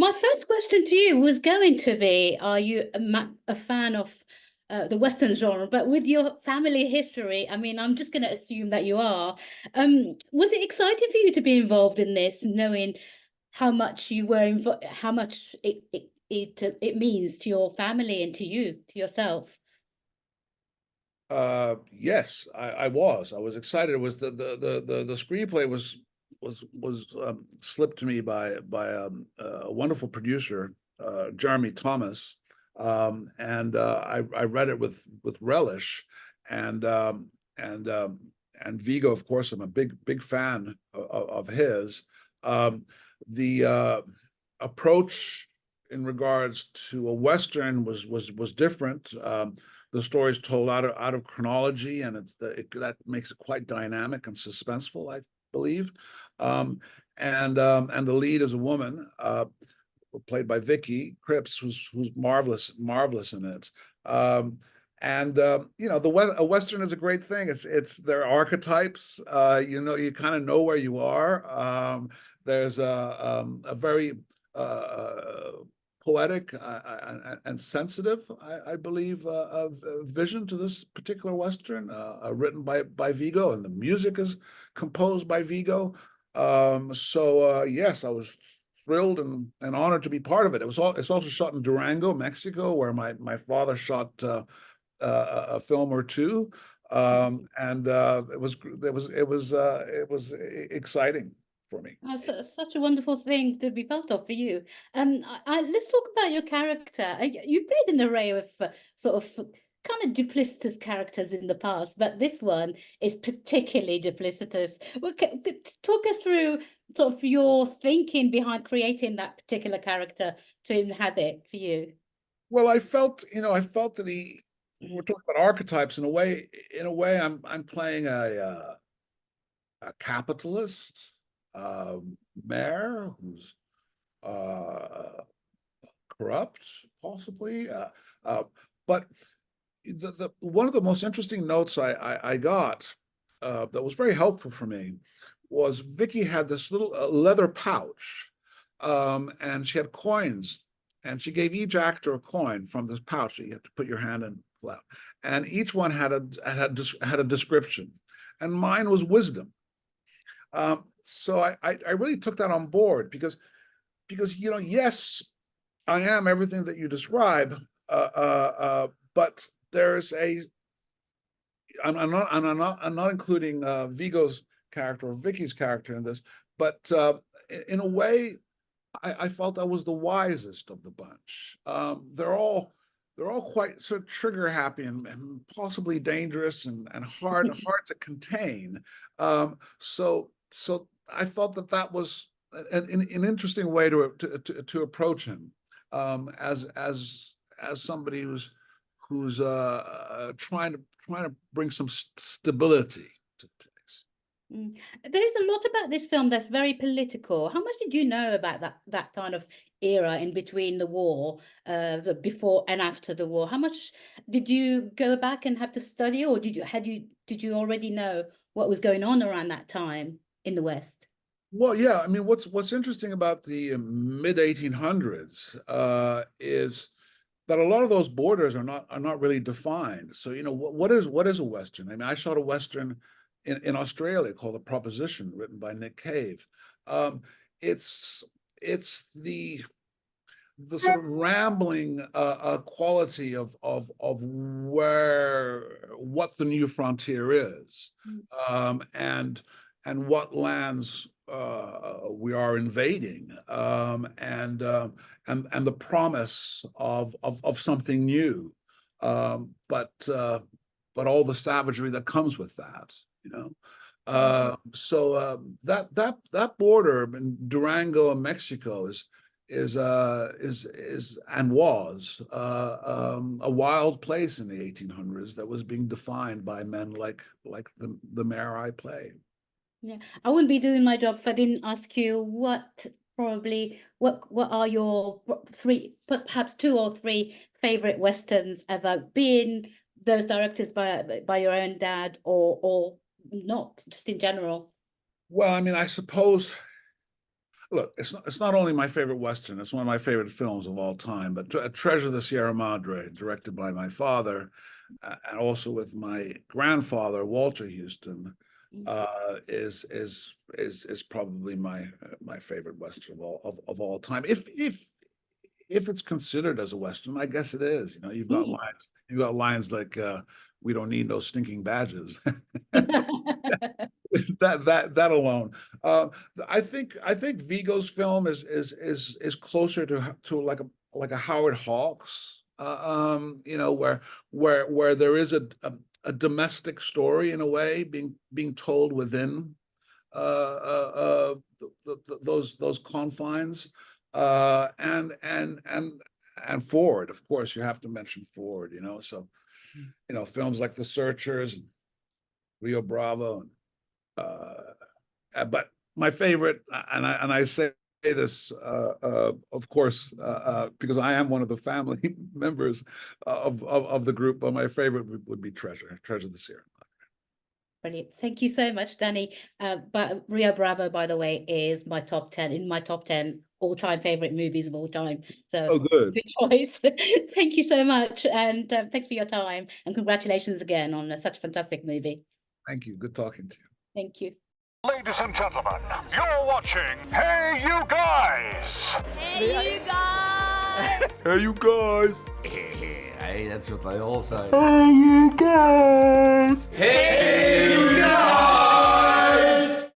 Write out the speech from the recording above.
My first question to you was going to be, are you a fan of the Western genre? But with your family history, I mean, I'm just going to assume that you are. Was it exciting for you to be involved in this, knowing how much you were involved, how much it means to your family and to you, to yourself? Yes, I was. I was excited. It was the screenplay was slipped to me by a wonderful producer, Jeremy Thomas, and I read it with relish, and and Viggo, of course, I'm a big fan of his. The approach in regards to a Western was different. The story is told out of chronology, and that makes it quite dynamic and suspenseful, I believe. And the lead is a woman, played by Vicky Krieps, who's marvelous in it. And you know, a Western is a great thing. It's there are archetypes. You know, you kind of know where you are. There's a very poetic and sensitive, I believe, vision to this particular Western, written by Viggo, and the music is composed by Viggo. So yes, I was thrilled and honored to be part of it. It's also shot in Durango, Mexico, where my father shot a film or two, and it was exciting for me. Such a wonderful thing to be part of for you. Let's talk about your character. You've played an array of sort of kind of duplicitous characters in the past, but this one is particularly duplicitous. Well, talk us through sort of your thinking behind creating that particular character to inhabit for you. Well, I felt that we're talking about archetypes in a way. I'm playing a capitalist mayor who's corrupt, possibly. But the one of the most interesting notes I got that was very helpful for me was Vicky had this little leather pouch, and she had coins, and she gave each actor a coin from this pouch that you have to put your hand in, and each one had a description, and mine was wisdom. So I really took that on board because you know, yes, I am everything that you describe, but there's I'm not including Viggo's character or Vicky's character in this, but in a way, I felt I was the wisest of the bunch. They're all quite sort of trigger happy and possibly dangerous and hard to contain. So I felt that was an interesting way to approach him, as somebody who's trying to bring some stability to the place. There is a lot about this film that's very political. How much did you know about that kind of era in between the war, the before and after the war? How much did you go back and have to study, or did you already know what was going on around that time in the West? Well, yeah, I mean, what's interesting about the mid 1800s is that a lot of those borders are not really defined. So, you know, what is a Western? I mean, I shot a Western in Australia called The Proposition, written by Nick Cave. It's the sort of rambling quality of what the new frontier is, and what lands we are invading, and the promise of something new, but all the savagery that comes with that, you know. So that border in Durango and Mexico is and was a wild place in the 1800s that was being defined by men like the mayor I play. Yeah, I wouldn't be doing my job if I didn't ask you what are your three, perhaps two or three favorite Westerns ever, being those directors by your own dad or not, just in general. Well, I mean, I suppose look, it's not only my favorite Western, it's one of my favorite films of all time, but Treasure of the Sierra Madre, directed by my father, and also with my grandfather, Walter Huston, is probably my favorite Western of all time. If it's considered as a Western, I guess it is. You know, you've got lines like "We don't need no stinking badges." that alone. I think Viggo's film is closer to like a Howard Hawks. You know, where there is a domestic story in a way being told within those confines. And Ford, of course, you have to mention Ford. You know, so you know, films like The Searchers, and Rio Bravo, but my favorite, and I say this, of course, because I am one of the family members of the group, but my favorite would be Treasure of the Sierra. Brilliant. Thank you so much, Danny. But Rio Bravo, by the way, is in my top 10 all-time favorite movies of all time. So good choice. Thank you so much. And thanks for your time. And congratulations again on such a fantastic movie. Thank you. Good talking to you. Thank you. Ladies and gentlemen, you're watching Hey You Guys! Hey, you guys! Hey, you guys! Hey, that's what they all say. Hey, you guys! Hey, you guys!